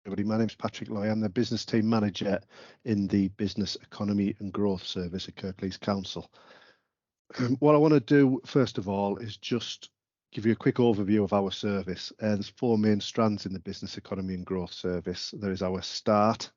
Everybody, my name's Patrick Loye. I'm the business team manager in the Business Economy and Growth Service at Kirklees Council. What I want to do first of all is just give you a quick overview of our service. There's four main strands in the Business Economy and Growth Service. There is our START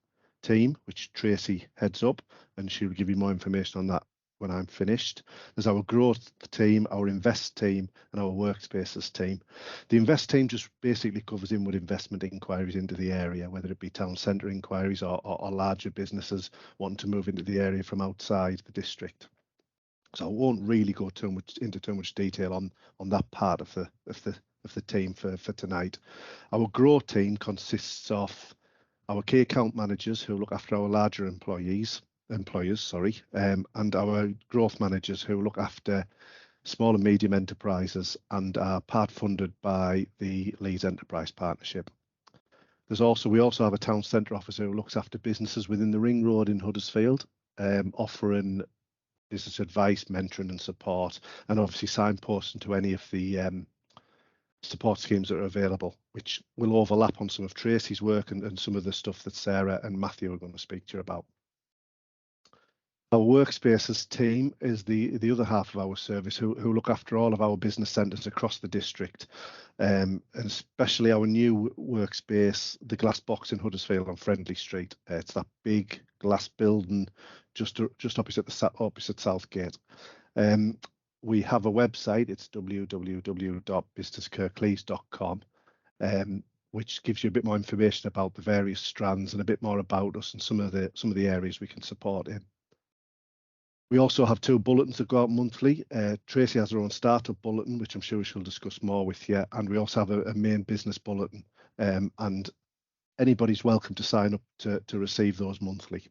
team, which Tracy heads up, and she'll give you more information on that when I'm finished. There's our growth team, our invest team, and our workspaces team. The invest team just basically covers inward investment inquiries into the area, whether it be town centre inquiries or larger businesses wanting to move into the area from outside the district. So I won't really go into too much detail on that part of the team for tonight. Our growth team consists of our key account managers who look after our larger employers, and our growth managers who look after small and medium enterprises and are part funded by the Leeds Enterprise Partnership. We also have a town centre officer who looks after businesses within the Ring Road in Huddersfield, offering business advice, mentoring and support, and obviously signposting to any of the support schemes that are available, which will overlap on some of Tracy's work and some of the stuff that Sarah and Matthew are going to speak to you about. Our workspaces team is the other half of our service who look after all of our business centres across the district, and especially our new workspace, the Glass Box in Huddersfield on Friendly Street. It's that big glass building just opposite Southgate. We have a website. It's www.businesskirklees.com, which gives you a bit more information about the various strands and a bit more about us and some of the areas we can support in. We also have two bulletins that go out monthly. Tracy has her own startup bulletin, which I'm sure she'll discuss more with you. And we also have a main business bulletin, and anybody's welcome to sign up to receive those monthly.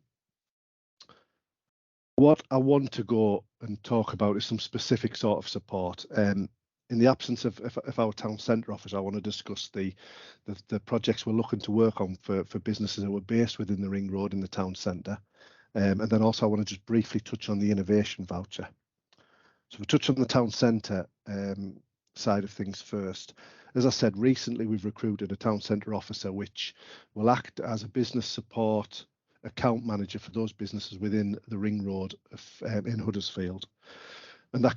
What I want to go and talk about is some specific sort of support. In the absence of our town centre office, I want to discuss the projects we're looking to work on for businesses that were based within the Ring Road in the town centre. And then also I want to just briefly touch on the innovation voucher. So we touch on the town centre side of things first. As I said, recently we've recruited a town centre officer which will act as a business support account manager for those businesses within the Ring Road in Huddersfield. And that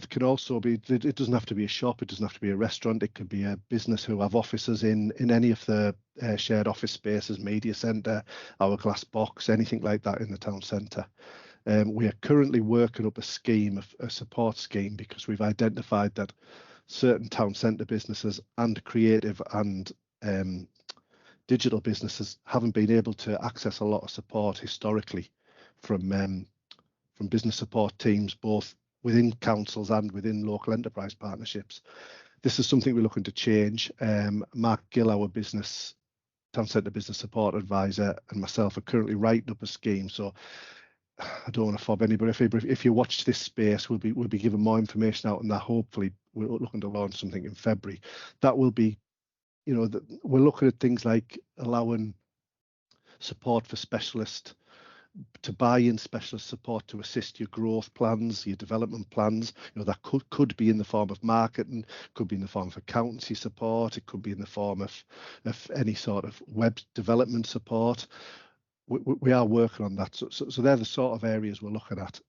can also be, it doesn't have to be a shop, it doesn't have to be a restaurant, it could be a business who have offices in any of the shared office spaces, media centre, our Glass Box, anything like that in the town centre. We are currently working up a support scheme, because we've identified that certain town centre businesses and creative and digital businesses haven't been able to access a lot of support historically from business support teams, both within councils and within local enterprise partnerships. This is something we're looking to change. Mark Gill, our town centre business support advisor, and myself are currently writing up a scheme. So I don't want to fob anybody. If you watch this space, we'll be giving more information out on that. Hopefully, we're looking to launch something in February. That will be, we're looking at things like allowing support for specialists to buy in specialist support to assist your growth plans, your development plans. That could be in the form of marketing, could be in the form of accountancy support, it could be in the form of any sort of web development support. We are working on that. So they're the sort of areas we're looking at.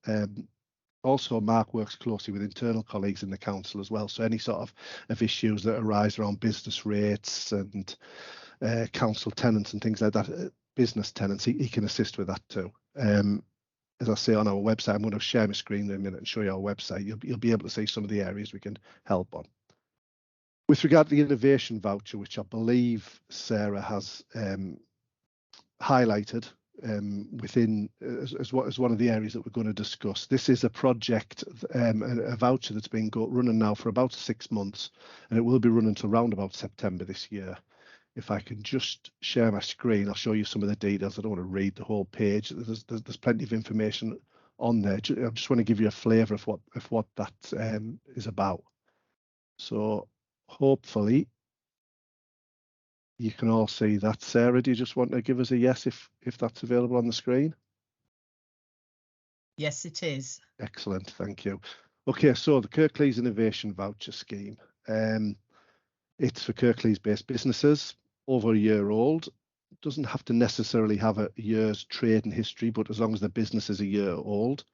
Also, Mark works closely with internal colleagues in the council as well. So any sort of issues that arise around business rates and council tenants and things like that, business tenants, he can assist with that too. As I say on our website, I'm going to share my screen in a minute and show you our website. You'll be able to see some of the areas we can help on. With regard to the innovation voucher, which I believe Sarah has highlighted within as one of the areas that we're going to discuss. This is a project, a voucher that's been running now for about 6 months, and it will be running to around about September this year. If I can just share my screen, I'll show you some of the details. I don't want to read the whole page. There's plenty of information on there. I just want to give you a flavour of what that is about. So hopefully you can all see that. Sarah, do you just want to give us a yes if that's available on the screen? Yes, it is. Excellent, thank you. Okay, so the Kirklees Innovation Voucher Scheme. It's for Kirklees-based businesses over a year old. doesn't have to necessarily have a year's trading history, but as long as the business is a year old,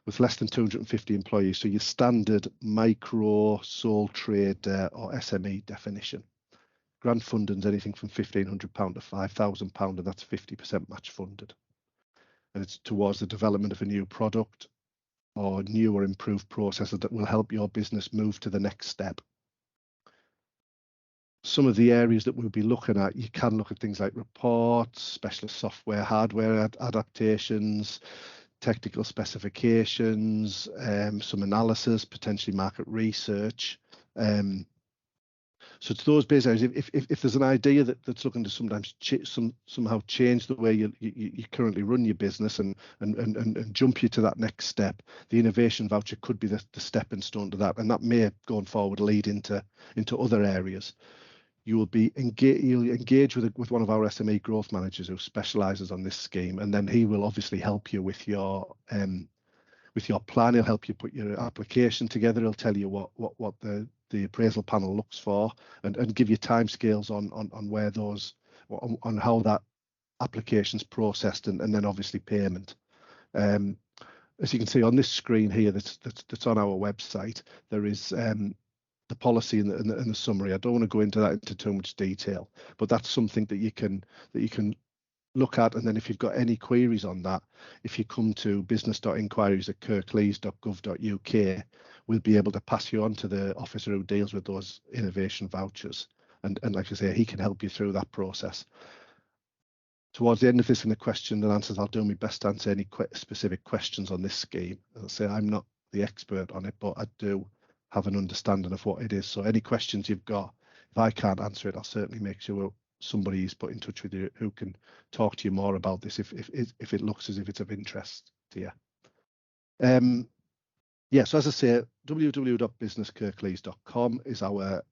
with less than 250 employees. So your standard micro, sole trader or SME definition. Grant funding is anything from £1,500 to £5,000, and that's 50% match funded. And it's towards the development of a new product or new or improved processes that will help your business move to the next step. Some of the areas that we'll be looking at, you can look at things like reports, specialist software, hardware adaptations, technical specifications, some analysis, potentially market research. So it's those base areas. If there's an idea that's looking to sometimes somehow change the way you currently run your business and jump you to that next step, the innovation voucher could be the stepping stone to that, and that may going forward lead into other areas. You'll engage with one of our SME growth managers who specialises on this scheme, and then he will obviously help you with your plan. He'll help you put your application together. He'll tell you what the appraisal panel looks for, and give you timescales on where those on how that application's processed, and then obviously payment. As you can see on this screen here, that's on our website, there is the policy and the summary. I don't want to go into that into too much detail, but that's something that you can look at. And then if you've got any queries on that, if you come to business.inquiries@kirklees.gov.uk, we'll be able to pass you on to the officer who deals with those innovation vouchers. And like I say, he can help you through that process. Towards the end of this in the question and answers, I'll do my best to answer any specific questions on this scheme. As I say, I'm not the expert on it, but I do have an understanding of what it is. So any questions you've got, if I can't answer it, I'll certainly make sure somebody is put in touch with you who can talk to you more about this if it looks as if it's of interest to you. Yeah, so as I say, www.businesskirklees.com is our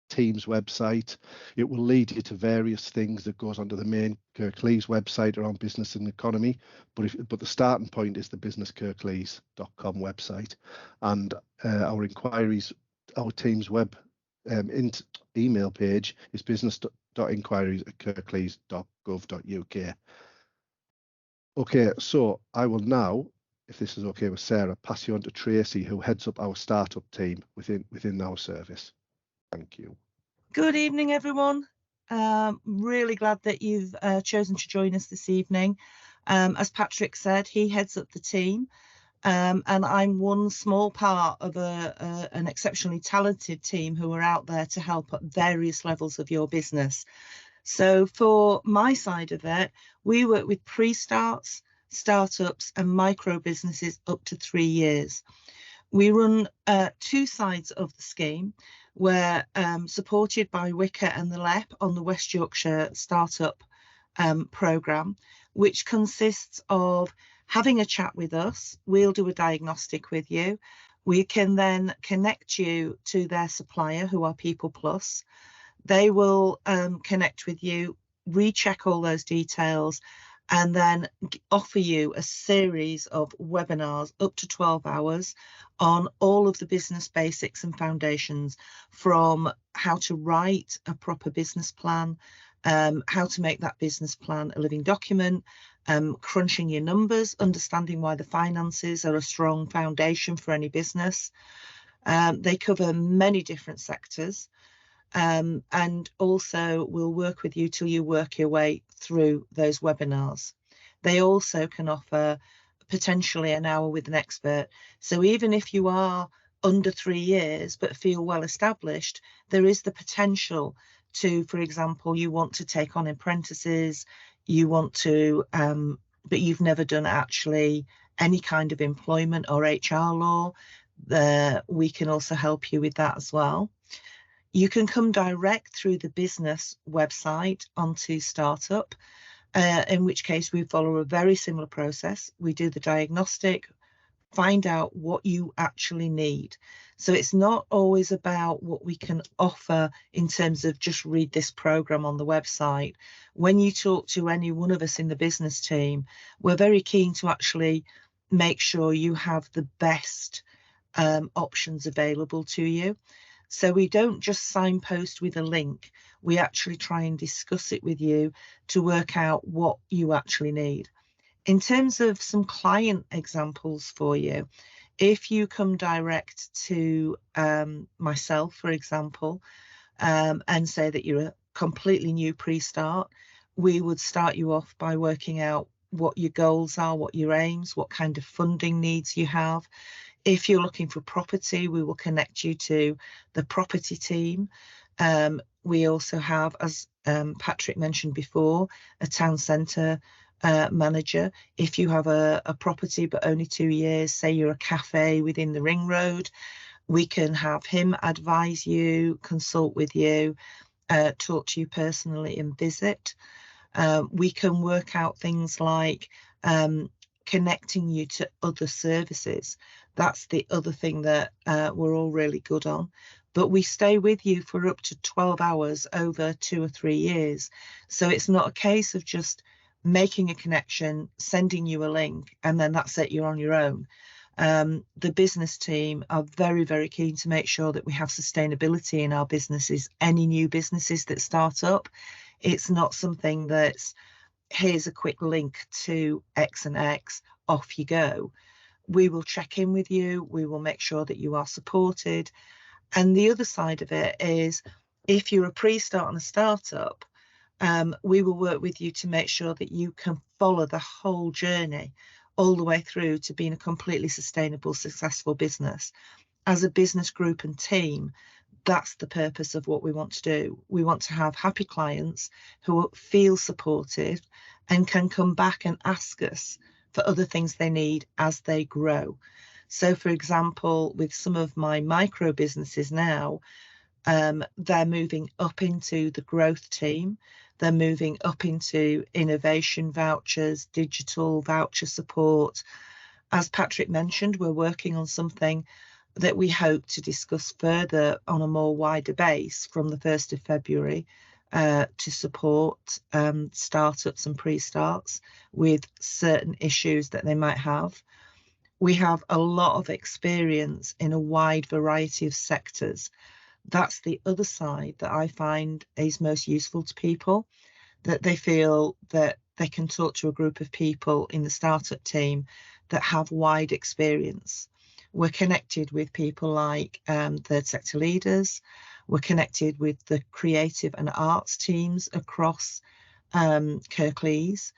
team's website. It will lead you to various things that goes onto the main Kirklees website around business and economy, but the starting point is the businesskirklees.com website, and our inquiries, our team's web email page is business.inquiries@kirklees.gov.uk. Okay, so I will now, if this is okay with Sarah, pass you on to Tracy, who heads up our startup team within our service. Thank you. Good evening, everyone. Really glad that you've chosen to join us this evening. As Patrick said, he heads up the team, and I'm one small part of an exceptionally talented team who are out there to help at various levels of your business. So for my side of it, we work with pre-starts, startups and micro businesses up to 3 years. We run 2 sides of the scheme. We're supported by Wickett and the LEP on the West Yorkshire Startup programme, which consists of having a chat with us. We'll do a diagnostic with you. We can then connect you to their supplier, who are People Plus. They will connect with you, recheck all those details, and then offer you a series of webinars up to 12 hours on all of the business basics and foundations, from how to write a proper business plan, how to make that business plan a living document, crunching your numbers, understanding why the finances are a strong foundation for any business. They cover many different sectors. And also we'll work with you till you work your way through those webinars. They also can offer potentially an hour with an expert. So even if you are under 3 years but feel well established, there is the potential to, for example, you want to take on apprentices, you want to, but you've never done actually any kind of employment or HR law, we can also help you with that as well. You can come direct through the business website onto startup, in which case we follow a very similar process. We do the diagnostic, find out what you actually need. So it's not always about what we can offer in terms of just read this program on the website. When you talk to any one of us in the business team, we're very keen to actually make sure you have the best options available to you. So we don't just signpost with a link. We actually try and discuss it with you to work out what you actually need. In terms of some client examples for you, if you come direct to myself, for example, and say that you're a completely new pre-start, we would start you off by working out what your goals are, what your aims, what kind of funding needs you have. If you're looking for property, we will connect you to the property team. We also have, as Patrick mentioned before, a town centre manager. If you have a property but only 2 years, say you're a cafe within the ring road, we can have him advise you, consult with you, talk to you personally and visit. We can work out things like connecting you to other services. That's the other thing that we're all really good on. But we stay with you for up to 12 hours over 2 or 3 years. So it's not a case of just making a connection, sending you a link, and then that's it, you're on your own. The business team are very, very keen to make sure that we have sustainability in our businesses. Any new businesses that start up, it's not something that's, here's a quick link to X and X, off you go. We will check in with you. We will make sure that you are supported. And the other side of it is, if you're a pre-start and a startup, we will work with you to make sure that you can follow the whole journey all the way through to being a completely sustainable, successful business. As a business group and team, that's the purpose of what we want to do. We want to have happy clients who feel supported and can come back and ask us for other things they need as they grow. So, for example, with some of my micro businesses now, they're moving up into the growth team. They're moving up into innovation vouchers, digital voucher support. As Patrick mentioned, we're working on something that we hope to discuss further on a more wider base from the 1st of February to support startups and pre-starts with certain issues that they might have. We have a lot of experience in a wide variety of sectors. That's the other side that I find is most useful to people, that they feel that they can talk to a group of people in the startup team that have wide experience. We're connected with people like third sector leaders. We're connected with the creative and arts teams across Kirklees.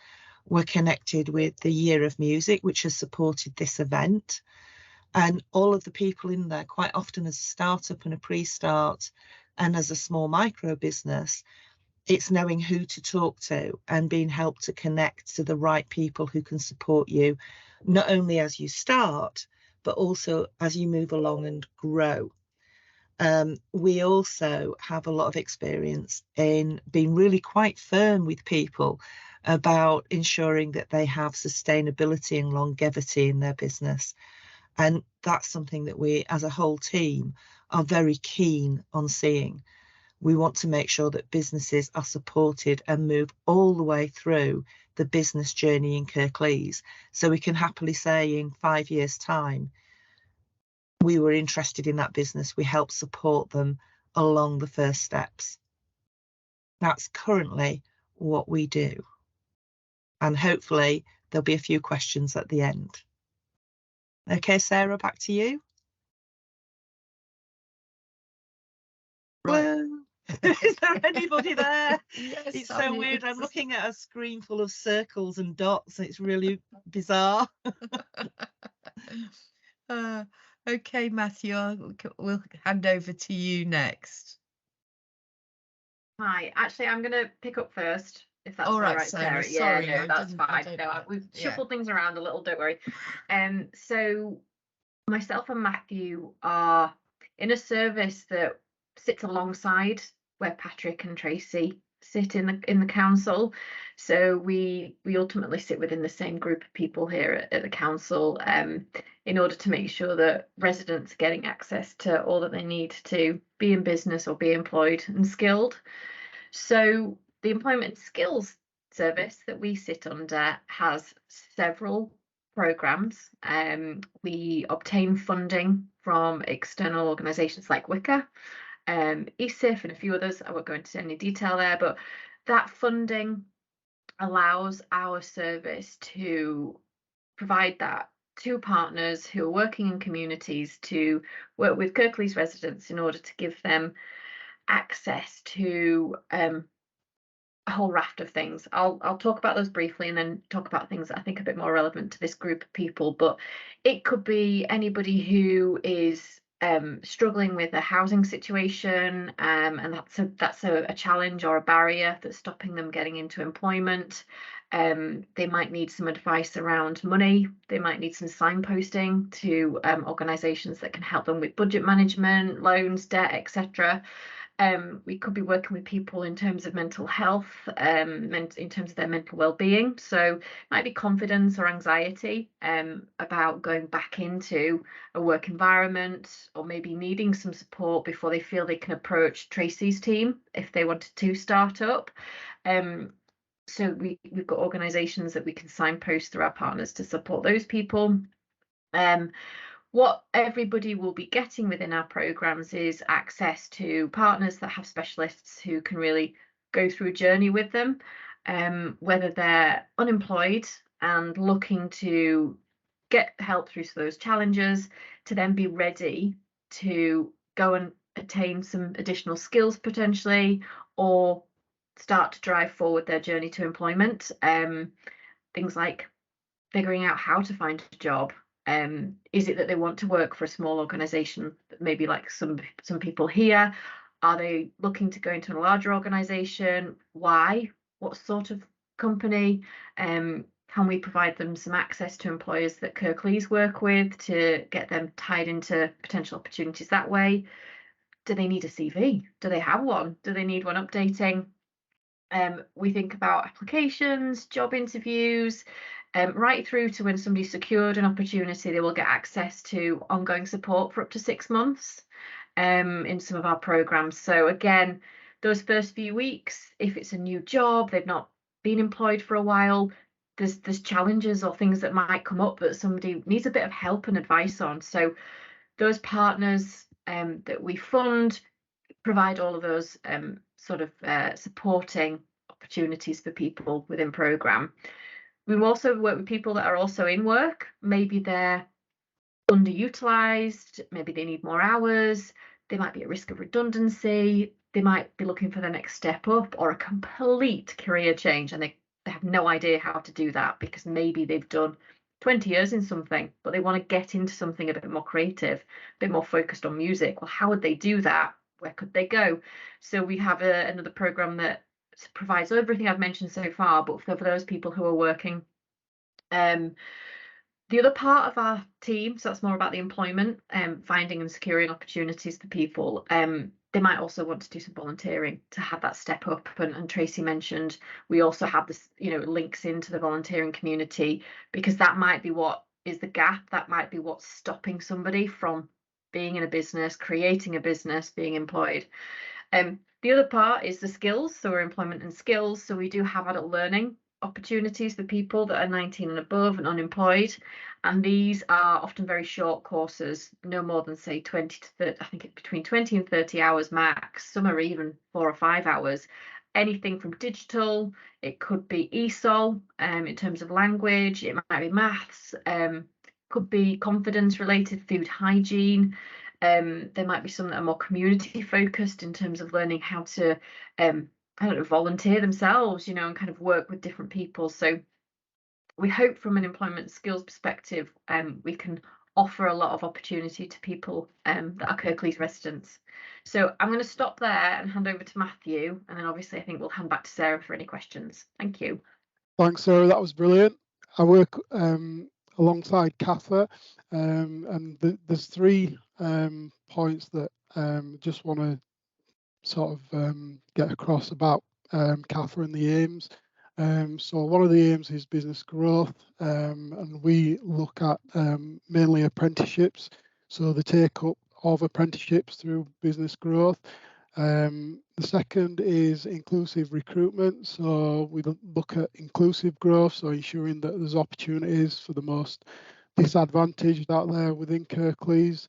We're connected with the Year of Music, which has supported this event. And all of the people in there, quite often as a startup and a pre-start and as a small micro business, it's knowing who to talk to and being helped to connect to the right people who can support you, not only as you start, but also as you move along and grow. We also have a lot of experience in being really quite firm with people about ensuring that they have sustainability and longevity in their business. And that's something that we, as a whole team, are very keen on seeing. We want to make sure that businesses are supported and move all the way through the business journey in Kirklees. So we can happily say in 5 years' time, we were interested in that business. We helped support them along the first steps. That's currently what we do. And hopefully there'll be a few questions at the end. Okay, Sarah, back to you. Right. Hello. Is there anybody there? Yes, It's so weird. I'm looking at a screen full of circles and dots. It's really bizarre. Okay, Matthew, we'll hand over to you next. Hi, actually, I'm going to pick up first, if that's All all right, right, Sarah. Sarah. Sorry, Yeah, no, that's fine. No, we've yeah. shuffled things around a little, don't worry. So myself and Matthew are in a service that sits alongside where Patrick and Tracy sit in the council. So we ultimately sit within the same group of people here at the council, in order to make sure that residents are getting access to all that they need to be in business or be employed and skilled. So the Employment Skills Service that we sit under has several programs. We obtain funding from external organisations like WICA, ESIF and a few others. I won't go into any detail there, but that funding allows our service to provide that to partners who are working in communities to work with Kirklees residents in order to give them access to a whole raft of things. I'll talk about those briefly and then talk about things that I think are a bit more relevant to this group of people. But it could be anybody who is struggling with a housing situation, and that's a challenge or a barrier that's stopping them getting into employment. They might need some advice around money. They might need some signposting to organisations that can help them with budget management, loans, debt, etc. We could be working with people in terms of mental health, in terms of their mental well-being. So it might be confidence or anxiety about going back into a work environment, or maybe needing some support before they feel they can approach Tracy's team if they wanted to start up. So we've got organisations that we can signpost through our partners to support those people. What everybody will be getting within our programs is access to partners that have specialists who can really go through a journey with them, whether they're unemployed and looking to get help through those challenges, to then be ready to go and attain some additional skills potentially, or start to drive forward their journey to employment. Things like figuring out how to find a job. Is it that they want to work for a small organisation, maybe like some people here? Are they looking to go into a larger organisation? Why? What sort of company? Can we provide them some access to employers that Kirklees work with to get them tied into potential opportunities that way? Do they need a CV? Do they have one? Do they need one updating? We think about applications, job interviews, right through to when somebody's secured an opportunity, they will get access to ongoing support for up to 6 months in some of our programs. So again, those first few weeks, if it's a new job, they've not been employed for a while, there's challenges or things that might come up that somebody needs a bit of help and advice on. So those partners that we fund provide all of those sort of supporting opportunities for people within program. We also work with people that are also in work. Maybe they're underutilized, maybe they need more hours, they might be at risk of redundancy, they might be looking for the next step up or a complete career change, and they have no idea how to do that because maybe they've done 20 years in something, but they want to get into something a bit more creative, a bit more focused on music. Well, how would they do that? Where could they go? So we have another program that provides everything I've mentioned so far, but for those people who are working. The other part of our team, so that's more about the employment, finding and securing opportunities for people. They might also want to do some volunteering to have that step up. And Tracy mentioned we also have this, links into the volunteering community, because that might be what is the gap. That might be what's stopping somebody from being in a business, creating a business, being employed. The other part is the skills, so we're employment and skills. So we do have adult learning opportunities for people that are 19 and above and unemployed, and these are often very short courses, no more than say 20 to 30, I think it's between 20 and 30 hours max. Some are even 4 or 5 hours. Anything from digital, it could be ESOL in terms of language, it might be maths, could be confidence related, food hygiene. There might be some that are more community focused in terms of learning how to volunteer themselves, and kind of work with different people. So we hope from an employment skills perspective, we can offer a lot of opportunity to people that are Kirklees residents. So I'm going to stop there and hand over to Matthew, and then obviously I think we'll hand back to Sarah for any questions. Thank you. Thanks, Sarah. That was brilliant. I work alongside Cather, and there's 3 points that just want to sort of get across about Cather and the aims. So one of the aims is business growth, and we look at mainly apprenticeships, so the take up of apprenticeships through business growth. The second is inclusive recruitment, so we look at inclusive growth, so ensuring that there's opportunities for the most disadvantaged out there within Kirklees.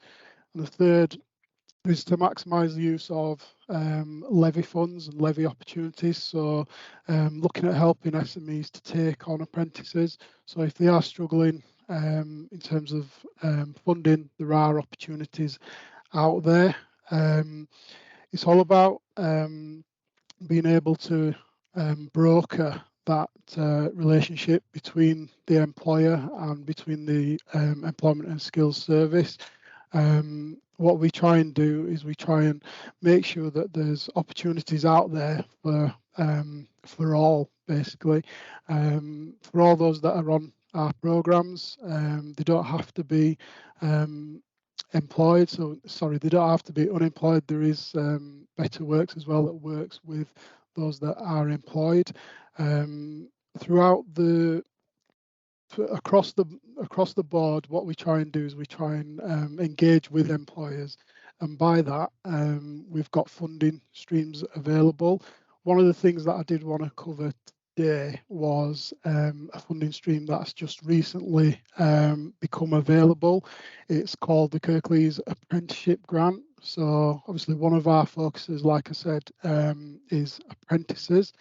And the third is to maximise the use of levy funds and levy opportunities. So looking at helping SMEs to take on apprentices. So if they are struggling in terms of funding, there are opportunities out there. It's all about being able to broker that relationship between the employer and between the Employment and Skills Service. What we try and do is we try and make sure that there's opportunities out there for all, basically, for all those that are on our programs. They don't have to be employed, so sorry, they don't have to be unemployed. There is Better Works as well that works with those that are employed. Throughout the across the board, what we try and do is we try and engage with employers, and by that we've got funding streams available. One of the things that I did want to cover today was a funding stream that's just recently become available. It's called the Kirklees Apprenticeship Grant. So obviously one of our focuses, like I said, is apprentices.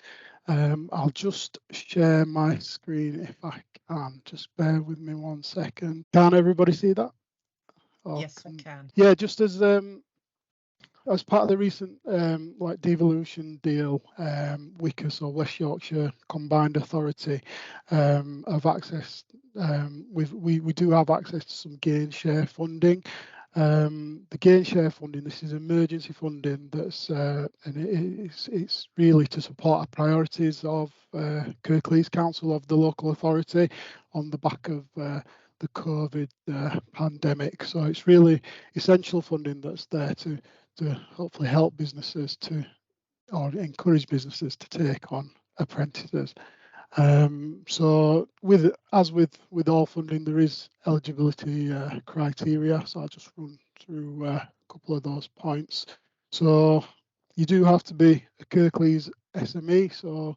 I'll just share my screen if I can. Just bear with me 1 second. Can everybody see that? Or Yes, I can. Yeah, just as part of the recent like devolution deal, WICUS or West Yorkshire Combined Authority have accessed. We do have access to some gain share funding. The gain share funding, this is emergency funding that's and it's really to support our priorities of Kirklees Council, of the local authority, on the back of the COVID pandemic. So it's really essential funding that's there to hopefully help businesses or encourage businesses to take on apprentices. So as with all funding, there is eligibility criteria. So I'll just run through a couple of those points. So you do have to be a Kirklees SME, so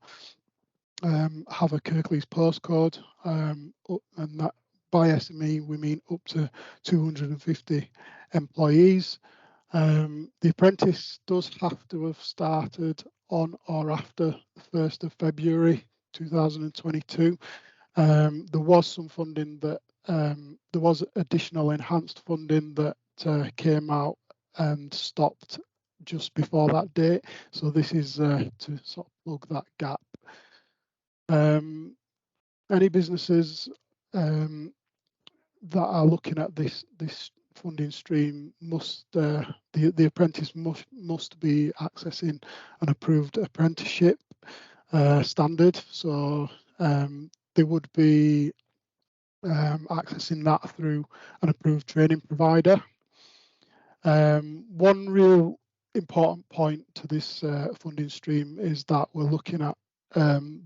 have a Kirklees postcode, and that by SME we mean up to 250 employees. The apprentice does have to have started on or after the 1st of February 2022. There was some funding that there was additional enhanced funding that came out and stopped just before that date. So this is to sort of plug that gap. Any businesses that are looking at this funding stream must the apprentice must be accessing an approved apprenticeship standard. So they would be accessing that through an approved training provider. One real important point to this funding stream is that we're looking at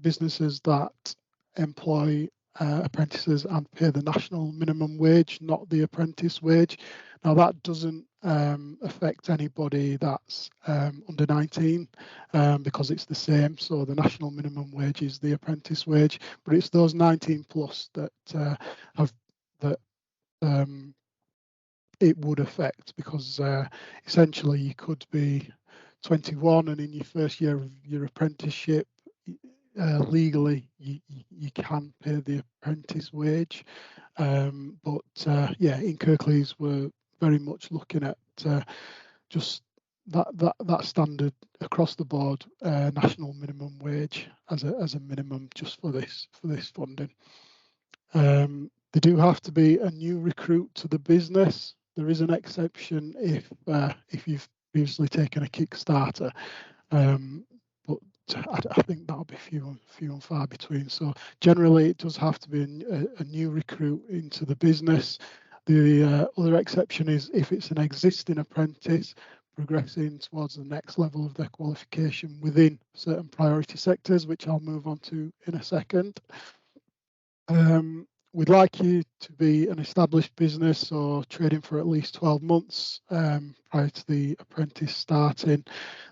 businesses that employ apprentices and pay the national minimum wage, not the apprentice wage. Now that doesn't affect anybody that's under 19 because it's the same. So the national minimum wage is the apprentice wage, but it's those 19 plus that it would affect, because essentially you could be 21 and in your first year of your apprenticeship, legally you can pay the apprentice wage, but yeah, in Kirklees we're very much looking at just that standard across the board national minimum wage as a minimum just for this funding. They do have to be a new recruit to the business. There is an exception if you've previously taken a Kickstarter, but I think that'll be few and far between. So generally, it does have to be a new recruit into the business. The other exception is if it's an existing apprentice progressing towards the next level of their qualification within certain priority sectors, which I'll move on to in a second. We'd like you to be an established business or trading for at least 12 months prior to the apprentice starting.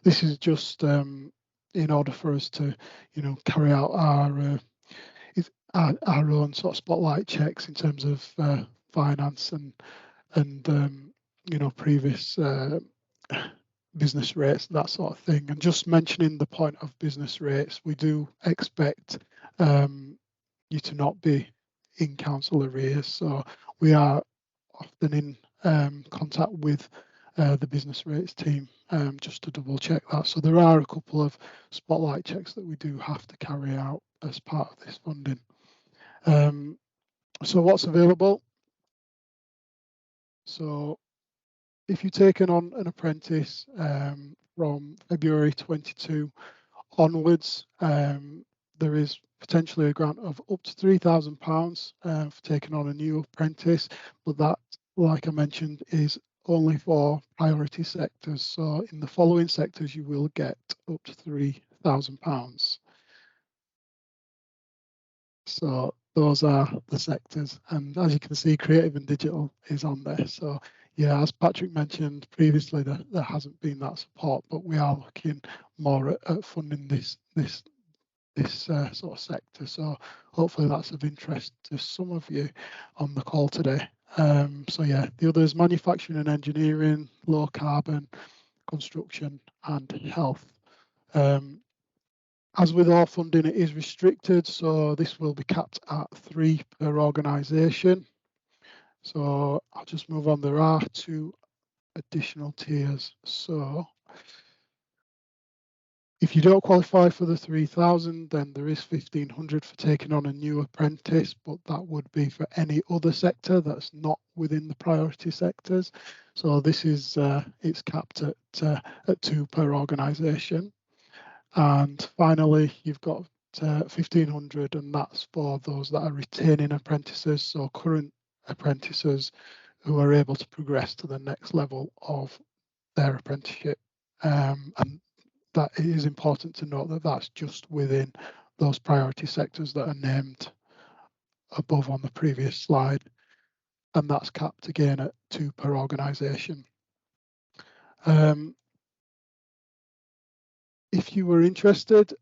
This is just in order for us to, carry out our own sort of spotlight checks in terms of finance and previous business rates, that sort of thing. And just mentioning the point of business rates, we do expect you to not be in council arrears. So we are often in contact with the business rates team just to double check that. So there are a couple of spotlight checks that we do have to carry out as part of this funding. So what's available? So if you've taken on an apprentice from February 22 onwards, there is potentially a grant of up to £3,000 for taking on a new apprentice, but that, like I mentioned, is only for priority sectors. So in the following sectors, you will get up to £3,000. So those are the sectors, and as you can see, creative and digital is on there. So yeah, as Patrick mentioned previously, there hasn't been that support, but we are looking more at funding this sort of sector. So hopefully that's of interest to some of you on the call today. So yeah, the others: manufacturing and engineering, low carbon, construction, and health. As with all funding, it is restricted, so this will be capped at 3 per organisation. So I'll just move on. There are 2 additional tiers. So if you don't qualify for the 3,000, then there is 1,500 for taking on a new apprentice, but that would be for any other sector that's not within the priority sectors. So this is it's capped at 2 per organisation. And finally, you've got 1,500, and that's for those that are retaining apprentices, so current apprentices who are able to progress to the next level of their apprenticeship. And that it is important to note that that's just within those priority sectors that are named above on the previous slide, and that's capped again at 2 per organisation. If you were interested,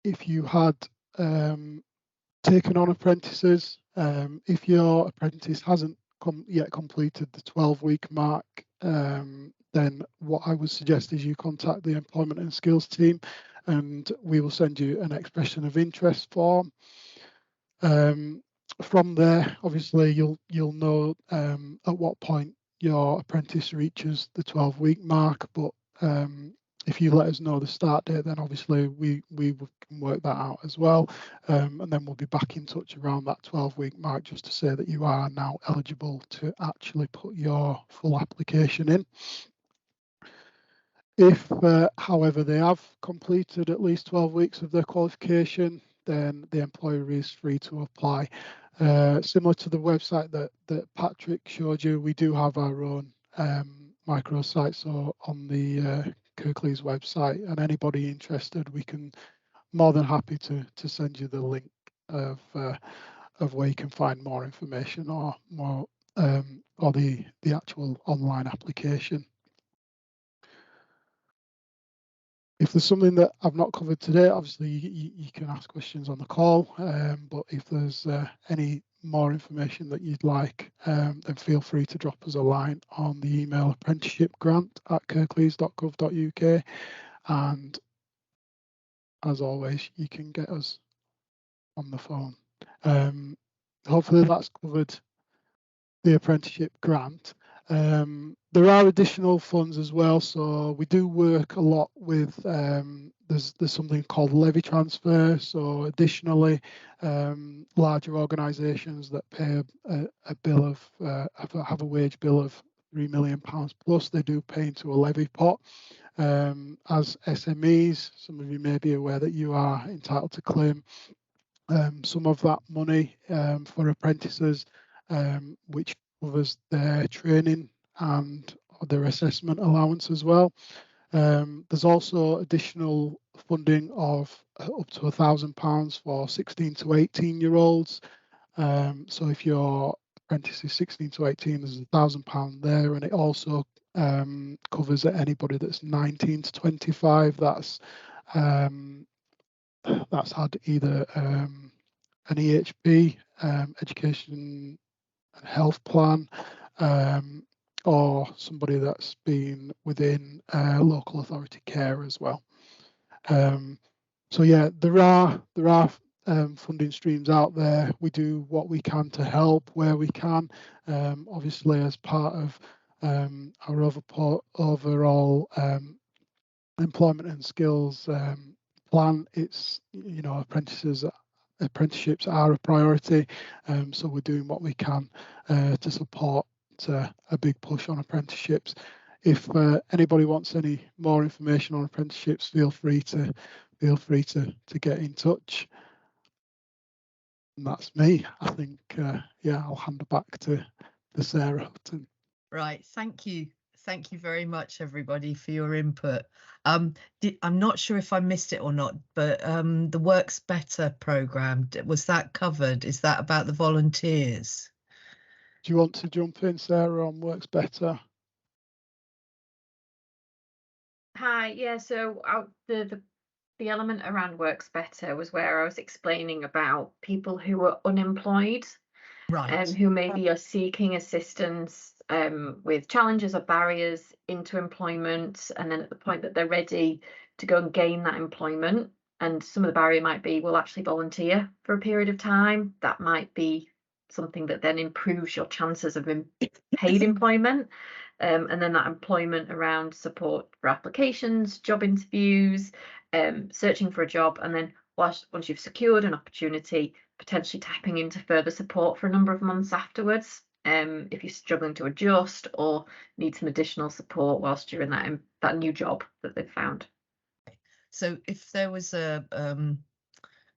if you had taken on apprentices, if your apprentice hasn't yet completed the 12-week mark, then what I would suggest is you contact the Employment and Skills team, and we will send you an expression of interest form. From there, obviously, you'll know at what point your apprentice reaches the 12-week mark, but if you let us know the start date, then obviously we can work that out as well, and then we'll be back in touch around that 12-week mark just to say that you are now eligible to actually put your full application in. If, however, they have completed at least 12 weeks of their qualification, then the employer is free to apply. Similar to the website that Patrick showed you, we do have our own microsite, so on the Kirklees website, and anybody interested, we can more than happy to send you the link of where you can find more information or the actual online application. If there's something that I've not covered today, obviously you can ask questions on the call, but if there's any more information that you'd like, then feel free to drop us a line on the email apprenticeshipgrant@kirklees.gov.uk, and as always, you can get us on the phone. Hopefully that's covered the apprenticeship grant. There are additional funds as well, so we do work a lot with there's something called levy transfer. So additionally, larger organisations that pay a bill of have a wage bill of £3 million plus, they do pay into a levy pot. As SMEs, some of you may be aware that you are entitled to claim some of that money for apprentices, which covers their training and their assessment allowance as well. There's also additional funding of up to £1,000 for 16 to 18-year-olds. So if your apprentice is 16 to 18, there's £1,000 there, and it also covers anybody that's 19 to 25. That's had either an EHP, education and health plan, or somebody that's been within local authority care as well. So yeah, there are funding streams out there. We do what we can to help where we can. Obviously, as part of our overall employment and skills plan, it's, you know, apprenticeships are a priority. So we're doing what we can to support a big push on apprenticeships. If anybody wants any more information on apprenticeships, feel free to get in touch. And that's me. I think yeah, I'll hand it back to Sarah Hutton. Right, thank you very much, everybody, for your input. I'm not sure if I missed it or not, but the Works Better programme, was that covered? Is that about the volunteers? Do you want to jump in, Sarah, on Works Better? Hi, yeah, so the element around Works Better was where I was explaining about people who are unemployed, Right. who maybe are seeking assistance with challenges or barriers into employment, and then at the point that they're ready to go and gain that employment, and some of the barrier might be, we'll actually volunteer for a period of time. That might be something that then improves your chances of paid employment. And then that employment around support for applications, job interviews, searching for a job, and then once you've secured an opportunity, potentially tapping into further support for a number of months afterwards, if you're struggling to adjust or need some additional support whilst you're in that new job that they've found. So if there was an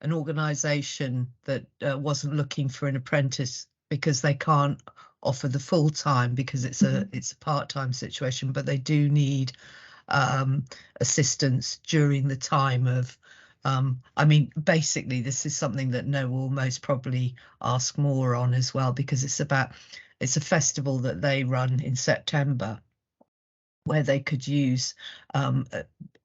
organisation that wasn't looking for an apprentice because they can't offer the full time because it's a part-time situation, but they do need assistance during the time of I mean, basically this is something that Noah will most probably ask more on as well, because it's a festival that they run in September where they could use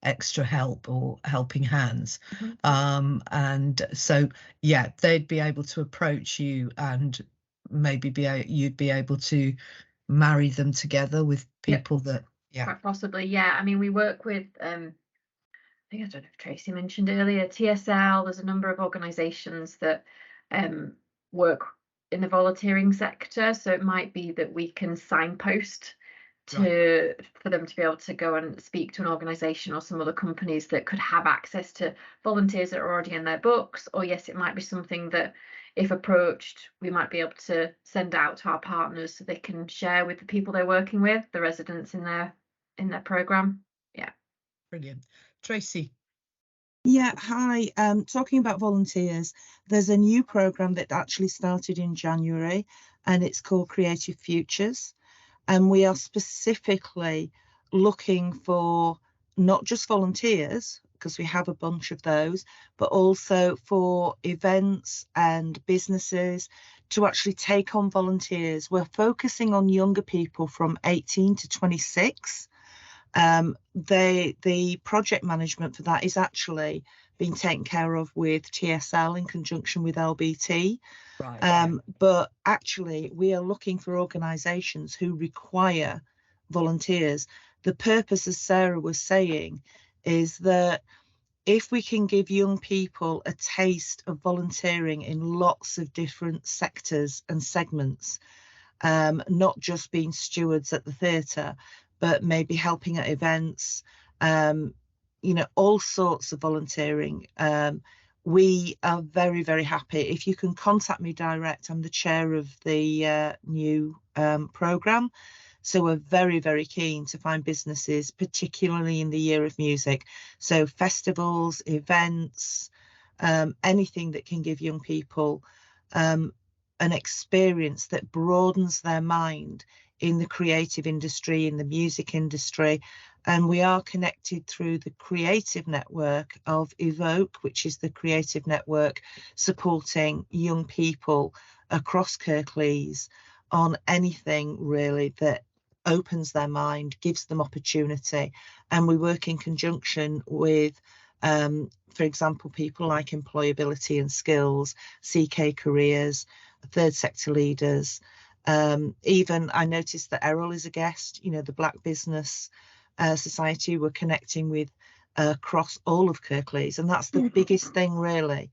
extra help or helping hands. And so yeah, they'd be able to approach you and maybe you'd be able to marry them together with people that quite possibly, yeah. I mean, we work with I don't know if Tracy mentioned earlier, TSL. There's a number of organisations that work in the volunteering sector, so it might be that we can signpost for them to be able to go and speak to an organisation or some other companies that could have access to volunteers that are already in their books. Or yes, it might be something that, if approached, we might be able to send out to our partners so they can share with the people they're working with, the residents in their programme. Yeah. Brilliant. Tracy. Yeah, hi. Talking about volunteers, there's a new programme that actually started in January, and it's called Creative Futures. And we are specifically looking for not just volunteers, because we have a bunch of those, but also for events and businesses to actually take on volunteers. We're focusing on younger people from 18 to 26. The project management for that is actually being taken care of with TSL in conjunction with LBT. But actually, we are looking for organisations who require volunteers. The purpose, as Sarah was saying, is that if we can give young people a taste of volunteering in lots of different sectors and segments, not just being stewards at the theatre, but maybe helping at events, you know, all sorts of volunteering. We are very, very happy. If you can contact me direct, I'm the chair of the new programme. So we're very, very keen to find businesses, particularly in the year of music. So festivals, events, anything that can give young people an experience that broadens their mind in the creative industry, in the music industry. And we are connected through the creative network of Evoke, which is the creative network supporting young people across Kirklees on anything really that opens their mind, gives them opportunity. And we work in conjunction with, for example, people like Employability and Skills, CK Careers, Third Sector Leaders, Even I noticed that Errol is a guest, you know, the Black Business Society. We're connecting with across all of Kirklees, and that's the biggest thing really,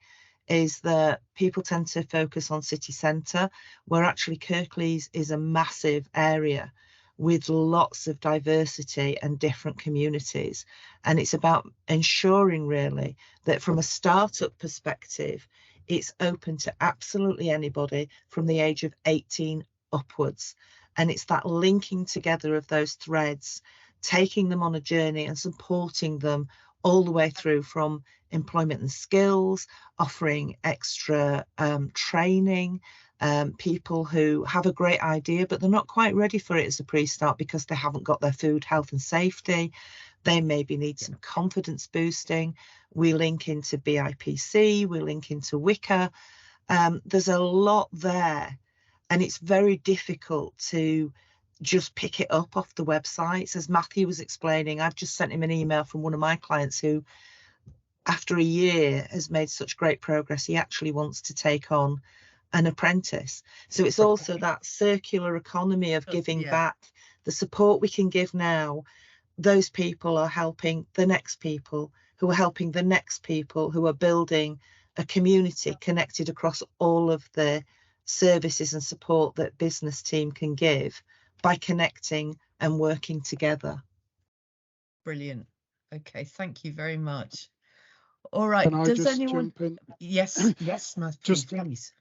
is that people tend to focus on city centre, where actually Kirklees is a massive area with lots of diversity and different communities. And it's about ensuring really that from a startup perspective, it's open to absolutely anybody from the age of 18 upwards. And it's that linking together of those threads, taking them on a journey and supporting them all the way through, from employment and skills, offering extra training, people who have a great idea, but they're not quite ready for it as a pre-start because they haven't got their food, health and safety. They maybe need some confidence boosting. We link into BIPC, we link into WICA. There's a lot there, and it's very difficult to just pick it up off the websites. As Matthew was explaining, I've just sent him an email from one of my clients who, after a year, has made such great progress. He actually wants to take on an apprentice. So it's also that circular economy of giving back. The support we can give now, those people are helping the next people, who are helping the next people, who are building a community connected across all of the services and support that business team can give by connecting and working together. Brilliant. Okay, thank you very much. All right. Can I Does just anyone? jump in? Yes, Matthew, Just- please.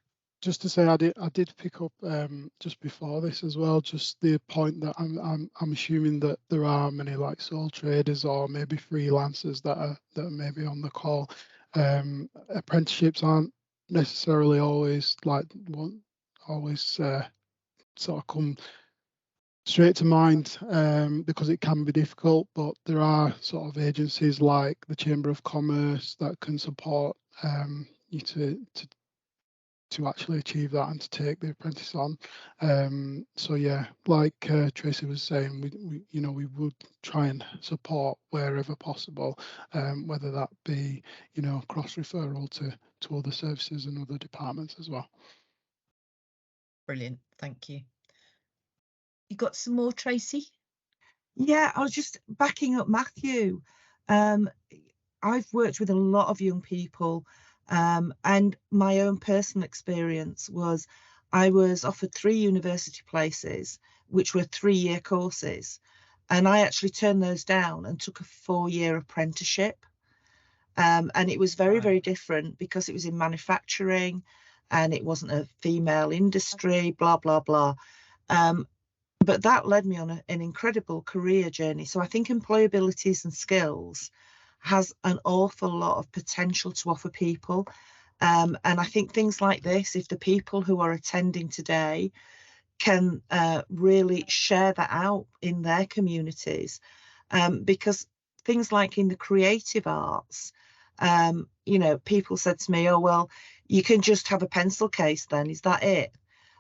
Just to say, I did pick up just before this as well, just the point that I'm assuming that there are many like sole traders or maybe freelancers that are maybe on the call. Apprenticeships aren't necessarily always sort of come straight to mind, because it can be difficult, but there are sort of agencies like the Chamber of Commerce that can support you to actually achieve that and to take the apprentice on. So yeah, like Tracy was saying, we would try and support wherever possible, whether that be cross referral to other services and other departments as well. Brilliant. Thank you. You got some more, Tracy? Yeah, I was just backing up Matthew. I've worked with a lot of young people, and my own personal experience was I was offered 3 university places, which were 3-year courses, and I actually turned those down and took a 4-year apprenticeship. And it was very, very different because it was in manufacturing and it wasn't a female industry, blah, blah, blah. But that led me on an incredible career journey. So I think employabilities and skills has an awful lot of potential to offer people. And I think things like this, if the people who are attending today can really share that out in their communities, because things like in the creative arts, people said to me, oh, well, you can just have a pencil case then, is that it?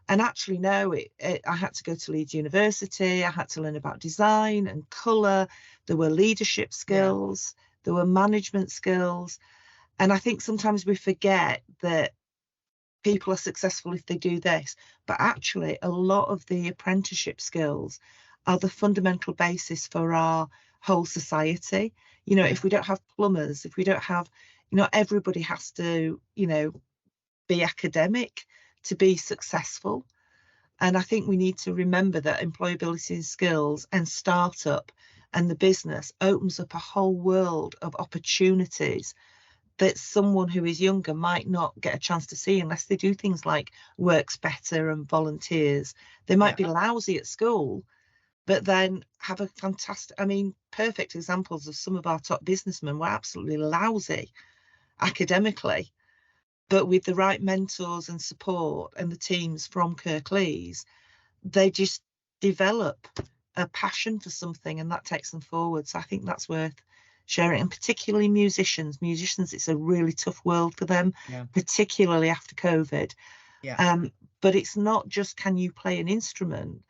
And actually, no, I had to go to Leeds University. I had to learn about design and colour. There were leadership skills. Yeah. There were management skills. And I think sometimes we forget that people are successful if they do this. But actually, a lot of the apprenticeship skills are the fundamental basis for our whole society. If we don't have plumbers, if we don't have, everybody has to, be academic to be successful. And I think we need to remember that employability and skills and startup and the business opens up a whole world of opportunities that someone who is younger might not get a chance to see unless they do things like Works Better and volunteers. They might be lousy at school, but then have a fantastic, perfect examples of some of our top businessmen were absolutely lousy academically. But with the right mentors and support and the teams from Kirklees, they just develop a passion for something and that takes them forward. So I think that's worth sharing, and particularly musicians, it's a really tough world for them, particularly after COVID. But it's not just can you play an instrument,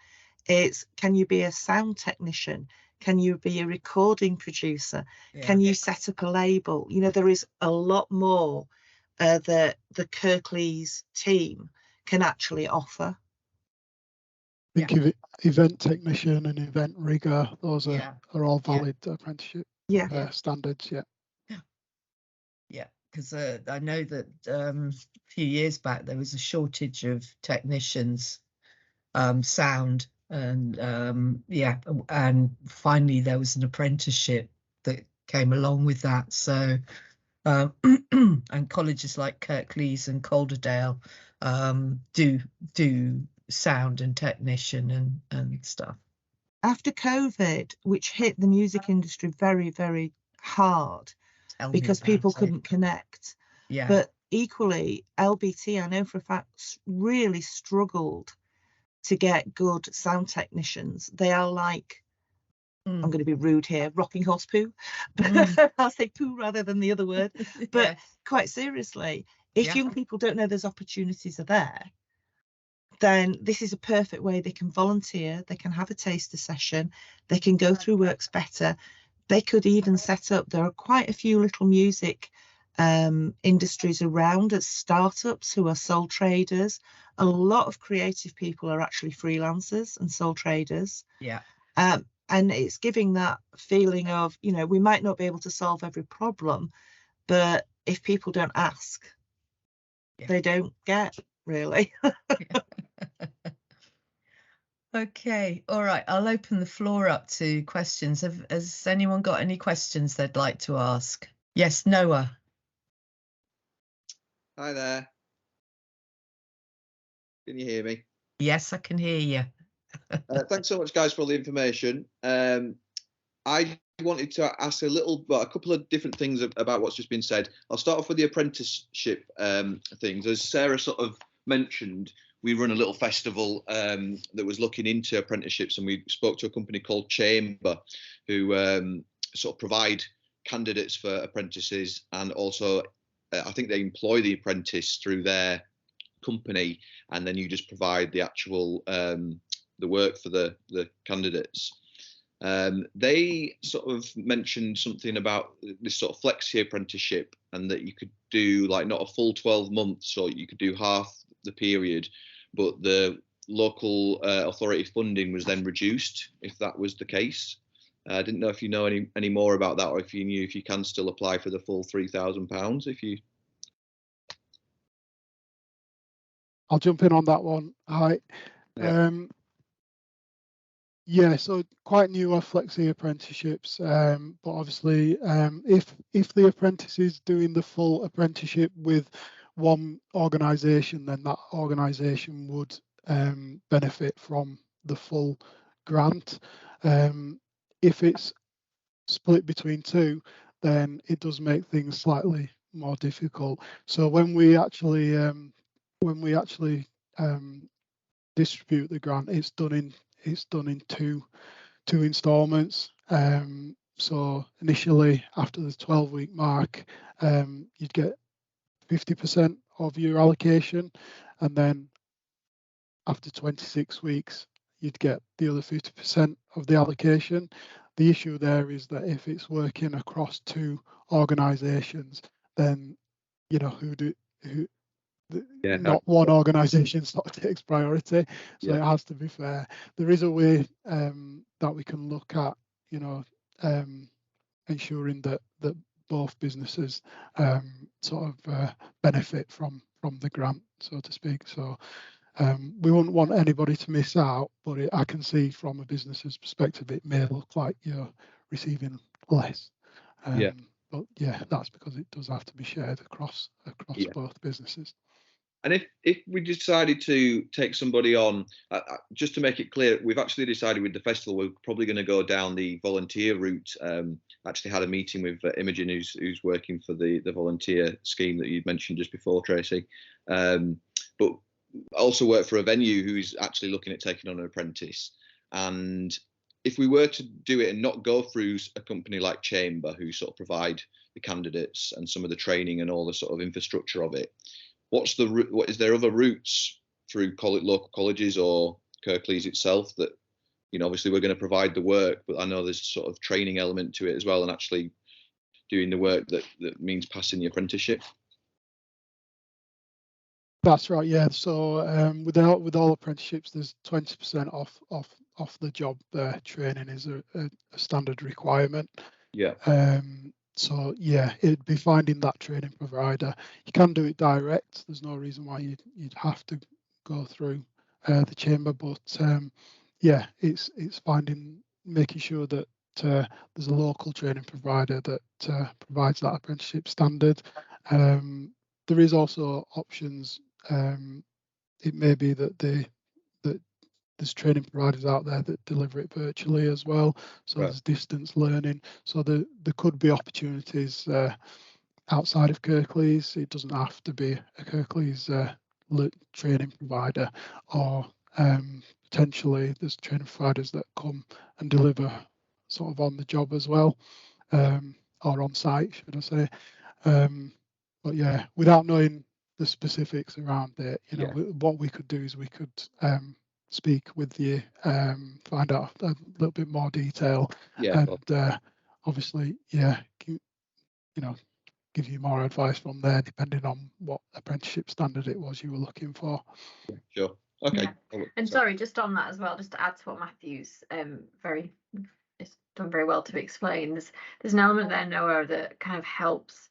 it's can you be a sound technician, can you be a recording producer, can you set up a label? There is a lot more that the Kirklees team can actually offer. think event technician and event rigger, those are all valid apprenticeship standards. Yeah, because I know that a few years back there was a shortage of technicians, sound, and and finally there was an apprenticeship that came along with that. So and colleges like Kirklees and Calderdale do sound and technician and stuff. After COVID, which hit the music industry very, very hard because people couldn't connect. Yeah. But equally, LBT, I know for a fact, really struggled to get good sound technicians. They are like, I'm going to be rude here, rocking horse poo. I'll say poo rather than the other word. But quite seriously, if young people don't know those opportunities are there, then this is a perfect way they can volunteer, they can have a taster session, they can go through Works Better. They could even set up, there are quite a few little music industries around as startups who are sole traders. A lot of creative people are actually freelancers and sole traders. And it's giving that feeling of, you know, we might not be able to solve every problem, but if people don't ask, they don't get, really. Okay, all right, I'll open the floor up to questions. Has anyone got any questions they'd like to ask? Yes, Noah. Hi there. Can you hear me? Yes, I can hear you. Thanks so much, guys, for all the information. I wanted to ask a couple of different things about what's just been said. I'll start off with the apprenticeship things. As Sarah sort of mentioned, we run a little festival that was looking into apprenticeships, and we spoke to a company called Chamber, who sort of provide candidates for apprentices, and also I think they employ the apprentice through their company, and then you just provide the actual the work for the candidates. They sort of mentioned something about this sort of flexi apprenticeship, and that you could do like not a full 12 months, or you could do half the period, but the local authority funding was then reduced if that was the case. I didn't know if you know any more about that, or if you knew if you can still apply for the full £3,000 if you. I'll jump in on that one. Hi. So quite new are flexi apprenticeships, but obviously if the apprentice is doing the full apprenticeship with one organisation, then that organisation would benefit from the full grant. If it's split between two, then it does make things slightly more difficult. So when we actually distribute the grant, it's done in two instalments. So initially, after the 12-week mark, you'd get 50% of your allocation, and then after 26 weeks, you'd get the other 50% of the allocation. The issue there is that if it's working across two organisations, then you know not one organisation sort of takes priority, so it has to be fair. There is a way that we can look at, you know, ensuring that both businesses sort of benefit from the grant, so to speak. So we wouldn't want anybody to miss out, but I can see from a business's perspective it may look like you're receiving less. But that's because it does have to be shared across both businesses. And if we decided to take somebody on, just to make it clear, we've actually decided with the festival we're probably going to go down the volunteer route. Actually had a meeting with Imogen, who's working for the volunteer scheme that you'd mentioned just before, Tracy. But also work for a venue who's actually looking at taking on an apprentice. And if we were to do it and not go through a company like Chamber, who sort of provide the candidates and some of the training and all the sort of infrastructure of it, what is there other routes through local colleges or Kirklees itself that, you know, obviously we're going to provide the work, but I know there's sort of training element to it as well, and actually doing the work that means passing the apprenticeship? That's right. Yeah. So with all apprenticeships, there's 20% off the job training is a standard requirement. Yeah. So yeah, it'd be finding that training provider. You can do it direct. There's no reason why you'd have to go through the chamber, but yeah, it's making sure that there's a local training provider that provides that apprenticeship standard. There is also options. It may be that there's training providers out there that deliver it virtually as well. So Right. there's distance learning. So there could be opportunities outside of Kirklees. It doesn't have to be a Kirklees training provider, or potentially there's training providers that come and deliver sort of on the job as well, or on site, should I say. But yeah, without knowing the specifics around it, what we could do is we could speak with you, find out a little bit more detail, and obviously, yeah, give you more advice from there, depending on what apprenticeship standard it was you were looking for. Sure. Okay. Yeah. And sorry, just on that as well, just to add to what Matthew's it's done very well to explain. There's an element there, Noah, that kind of helps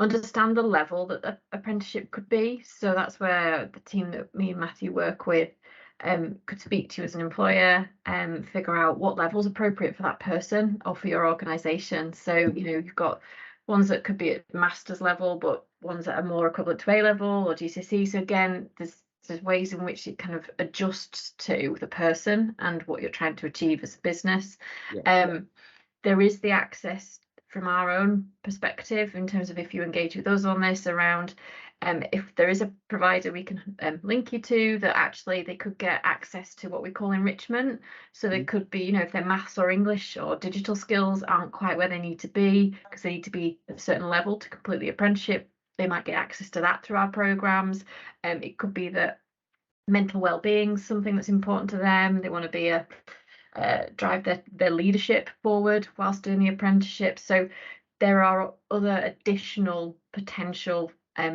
understand the level that the apprenticeship could be. So that's where the team that me and Matthew work with could speak to you as an employer and figure out what level's appropriate for that person or for your organisation. So you've got ones that could be at master's level, but ones that are more equivalent to A level or GCSE. So again, there's ways in which it kind of adjusts to the person and what you're trying to achieve as a business. Yeah. There is the access from our own perspective in terms of if you engage with us on this around if there is a provider we can link you to that actually they could get access to what we call enrichment. So they could be, if their maths or English or digital skills aren't quite where they need to be because they need to be at a certain level to complete the apprenticeship, they might get access to that through our programs. It could be that mental well-being is something that's important to them. They want to be drive their leadership forward whilst doing the apprenticeship. So there are other additional potential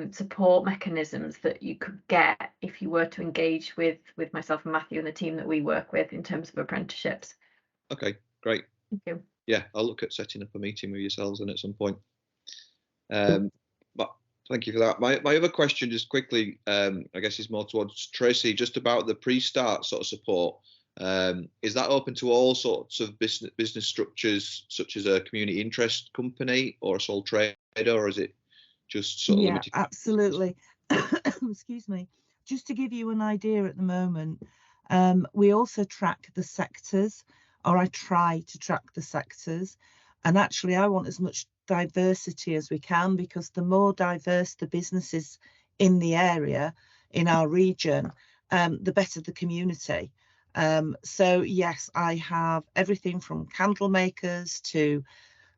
support mechanisms that you could get if you were to engage with myself and Matthew and the team that we work with in terms of apprenticeships. Okay, great. Thank you. Yeah, I'll look at setting up a meeting with yourselves and at some point. But thank you for that. My other question, just quickly, I guess is more towards Tracy, just about the pre-start sort of support. Is that open to all sorts of business structures, such as a community interest company or a sole trader, or is it just sort of limited? Yeah, absolutely. Excuse me. Just to give you an idea at the moment, we also track the sectors, or I try to track the sectors. And actually, I want as much diversity as we can, because the more diverse the businesses in the area, in our region, the better the community. So yes, I have everything from candle makers to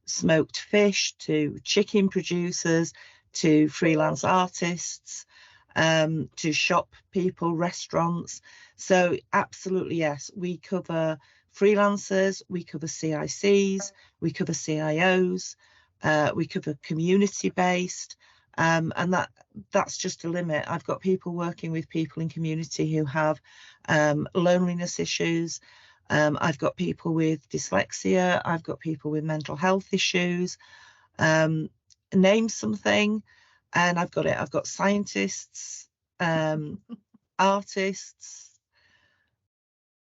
smoked fish to chicken producers to freelance artists, to shop people, restaurants. So absolutely, yes, we cover freelancers, we cover CICs, we cover CIOs, we cover community-based, and that's just a limit. I've got people working with people in community who have loneliness issues. I've got people with dyslexia. I've got people with mental health issues. Name something, and I've got it. I've got scientists, artists,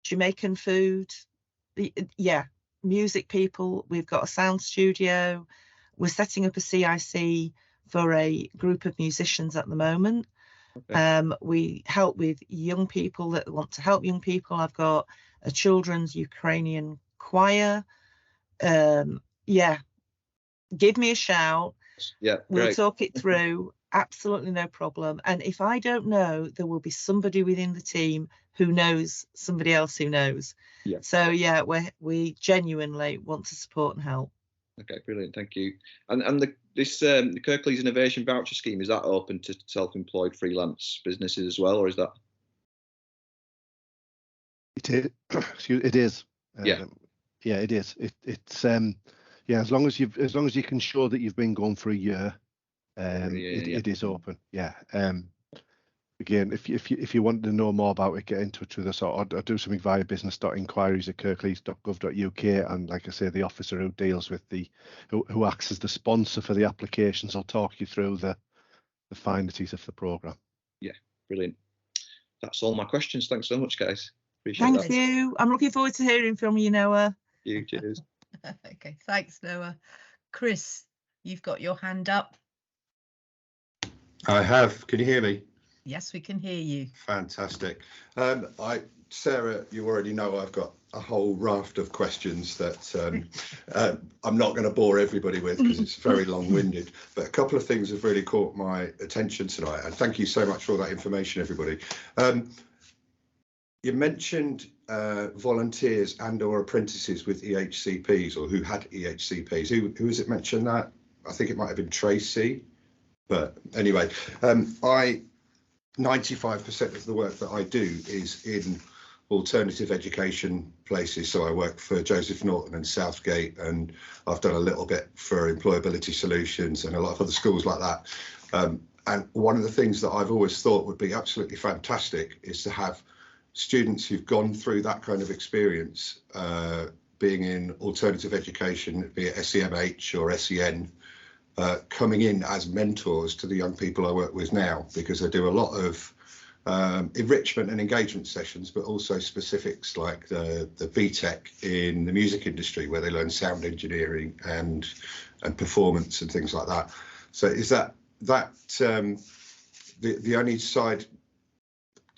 Jamaican food. Yeah, music people. We've got a sound studio. We're setting up a CIC for a group of musicians at the moment. Okay. We help with young people that want to help young people. I've got a children's Ukrainian choir. Yeah, give me a shout. Yeah, we'll talk it through. Absolutely no problem. And if I don't know, there will be somebody within the team who knows somebody else who knows. Yeah. So yeah, we genuinely want to support and help. Okay, brilliant, thank you. And the Kirklees Innovation Voucher Scheme, is that open to self-employed freelance businesses as well, or is that? It is. It is. Yeah. Yeah, it is. It's yeah. As long as you can show that you've been going for a year, it is open. Yeah. Again, if you want to know more about it, get in touch with us, or do something via business.inquiries@kirklees.gov.uk, and like I say, the officer who deals with who acts as the sponsor for the applications will talk you through the finities of the programme. Yeah, brilliant. That's all my questions. Thanks so much, guys. Appreciate Thank you. I'm looking forward to hearing from you, Noah. You, cheers. Okay, thanks, Noah. Chris, you've got your hand up. I have. Can you hear me? Yes, we can hear you. Fantastic. Sarah, you already know I've got a whole raft of questions that I'm not going to bore everybody with because it's very long-winded. But a couple of things have really caught my attention tonight, and thank you so much for all that information, everybody. You mentioned volunteers and/or apprentices with EHCPs, or who had EHCPs. Who has it mentioned that? I think it might have been Tracy. But anyway, 95% of the work that I do is in alternative education places. So I work for Joseph Norton and Southgate, and I've done a little bit for Employability Solutions and a lot of other schools like that. And one of the things that I've always thought would be absolutely fantastic is to have students who've gone through that kind of experience, being in alternative education, be it SEMH or SEN, coming in as mentors to the young people I work with now, because I do a lot of enrichment and engagement sessions, but also specifics like the BTEC in the music industry, where they learn sound engineering and performance and things like that. So is that the only side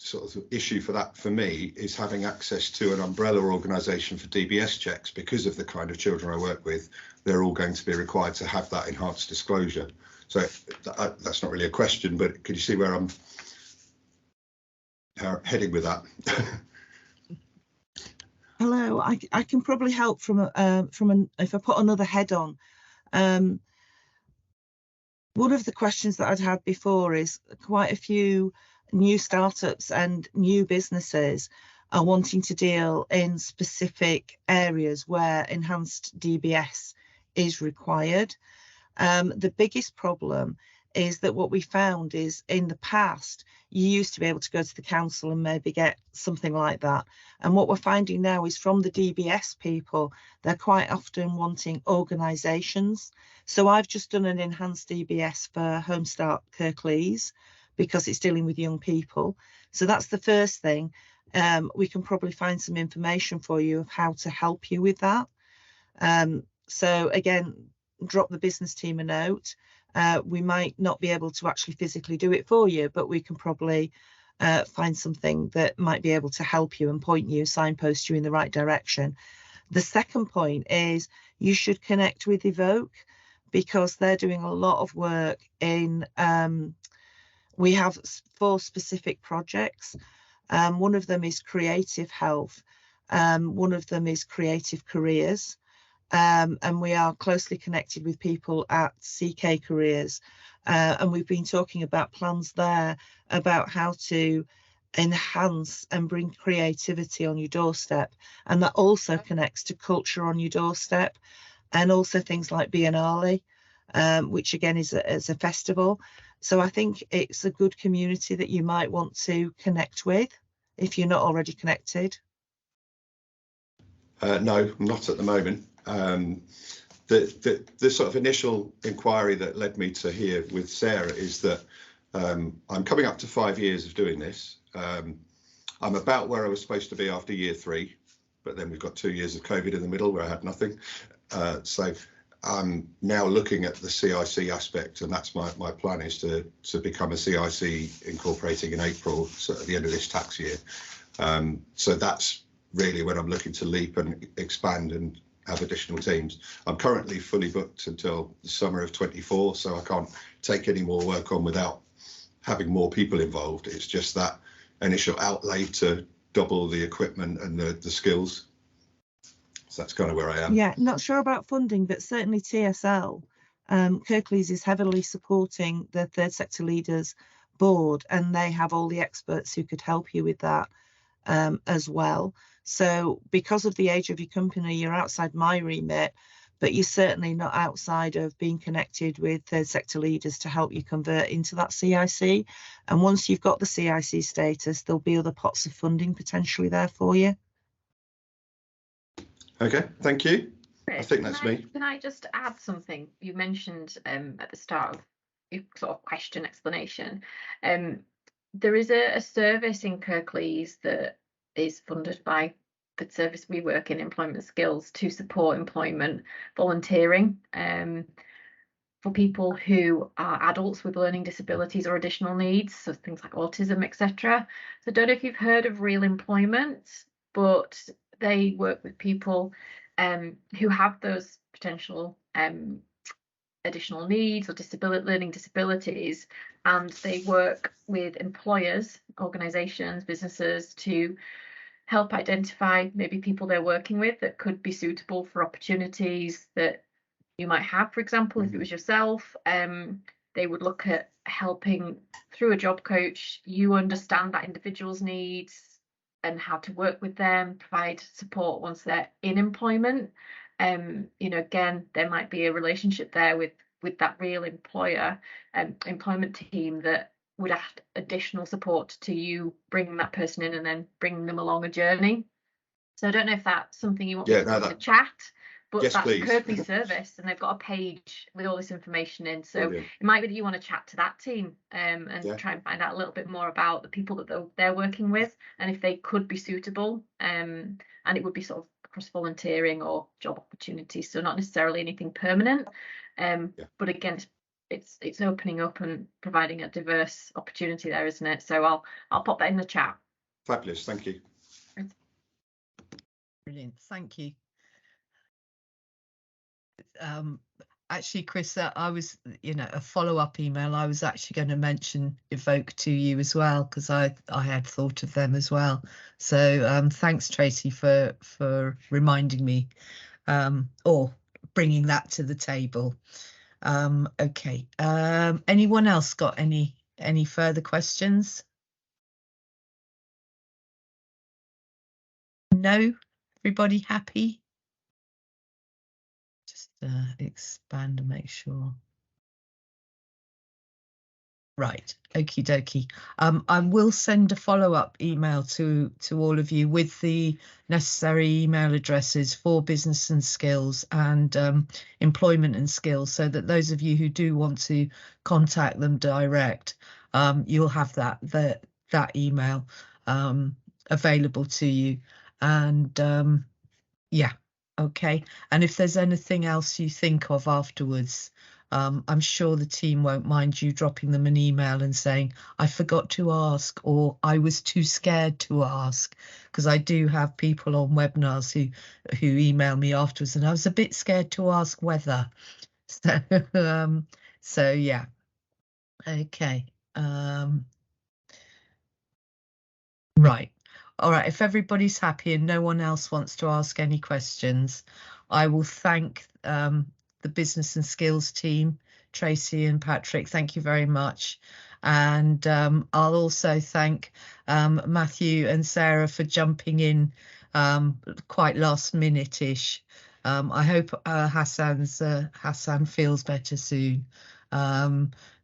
sort of issue for that for me is having access to an umbrella organisation for DBS checks? Because of the kind of children I work with, they're all going to be required to have that enhanced disclosure. So that's not really a question, but could you see where I'm heading with that? Hello, I can probably help from if I put another head on. One of the questions that I'd had before is quite a few new startups and new businesses are wanting to deal in specific areas where enhanced DBS is required. The biggest problem is that what we found is in the past, you used to be able to go to the council and maybe get something like that. And what we're finding now is from the DBS people, they're quite often wanting organisations. So I've just done an enhanced DBS for Home Start Kirklees because it's dealing with young people. So that's the first thing. We can probably find some information for you of how to help you with that. So again, drop the business team a note. We might not be able to actually physically do it for you, but we can probably find something that might be able to help you and point you, signpost you in the right direction. The second point is you should connect with Evoke, because they're doing a lot of work in, we have 4 specific projects. One of them is creative health. One of them is creative careers. And we are closely connected with people at CK Careers. And we've been talking about plans there about how to enhance and bring creativity on your doorstep. And that also connects to culture on your doorstep, and also things like Biennale, which again is a festival. So I think it's a good community that you might want to connect with if you're not already connected. No, not at the moment. The sort of initial inquiry that led me to here with Sarah is that I'm coming up to 5 years of doing this. I'm about where I was supposed to be after year 3, but then we've got 2 years of COVID in the middle where I had nothing. So I'm now looking at the CIC aspect, and that's my plan, is to become a CIC incorporating in April, so at the end of this tax year. So that's really when I'm looking to leap and expand and have additional teams. I'm currently fully booked until the summer of 24, so I can't take any more work on without having more people involved. It's just that initial outlay to double the equipment and the skills. So that's kind of where I am. Yeah, not sure about funding, but certainly TSL. Kirklees is heavily supporting the Third Sector Leaders Board, and they have all the experts who could help you with that as well. So because of the age of your company, you're outside my remit, but you're certainly not outside of being connected with third sector leaders to help you convert into that CIC. And once you've got the CIC status, there'll be other pots of funding potentially there for you. Okay, thank you. I think that's me. Can I just add something? You mentioned at the start of your sort of question explanation. There is a service in Kirklees that is funded by the service we work in, Employment Skills, to support employment volunteering for people who are adults with learning disabilities or additional needs, so things like autism, etc. So I don't know if you've heard of Real Employment, but they work with people who have those potential additional needs or learning disabilities, and they work with employers, organisations, businesses to help identify maybe people they're working with that could be suitable for opportunities that you might have. For example, if it was yourself, they would look at helping through a job coach, you understand that individual's needs and how to work with them, provide support once they're in employment. You know, again, there might be a relationship there with that real employer employment team that would add additional support to you bringing that person in and then bringing them along a journey. So I don't know if that's something you want me to put in the chat, but yes, that's please. a Kirklees service, and they've got a page with all this information in. So Brilliant. it might be that you want to chat to that team and try and find out a little bit more about the people that they're working with and if they could be suitable. And it would be sort of cross volunteering or job opportunities, so not necessarily anything permanent. But again, it's opening up and providing a diverse opportunity there, isn't it? So I'll pop that in the chat. Fabulous, thank you. Brilliant, thank you. Actually, Chris, I was, you know, a follow-up email I was actually going to mention Evoke to you as well, because I had thought of them as well. So thanks, Tracy, for reminding me or bringing that to the table. Okay, anyone else got any further questions? No, everybody happy? Just expand and make sure. Right, okie dokie. I will send a follow-up email to all of you with the necessary email addresses for Business and Skills and Employment and Skills, so that those of you who do want to contact them direct, you'll have that email available to you. And yeah, okay. And if there's anything else you think of afterwards, I'm sure the team won't mind you dropping them an email and saying, I forgot to ask, or I was too scared to ask, because I do have people on webinars who email me afterwards and I was a bit scared to ask whether. So yeah, okay. Right. All right, if everybody's happy and no one else wants to ask any questions, I will thank the Business and Skills team, Tracy and Patrick. Thank you very much. And I'll also thank Matthew and Sarah for jumping in quite last minute-ish. I hope Hassan feels better soon.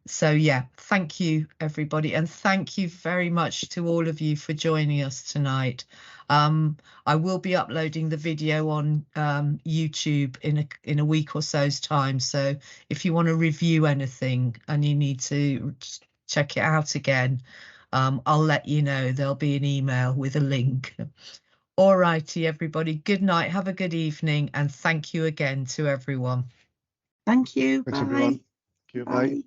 So yeah, thank you everybody, and thank you very much to all of you for joining us tonight. I will be uploading the video on YouTube in a week or so's time, so if you want to review anything and you need to check it out again, I'll let you know. There'll be an email with a link. All righty everybody, good night, have a good evening, and thank you again to everyone. Thank you. Thanks Bye. everyone. Thank you. Bye. Bye.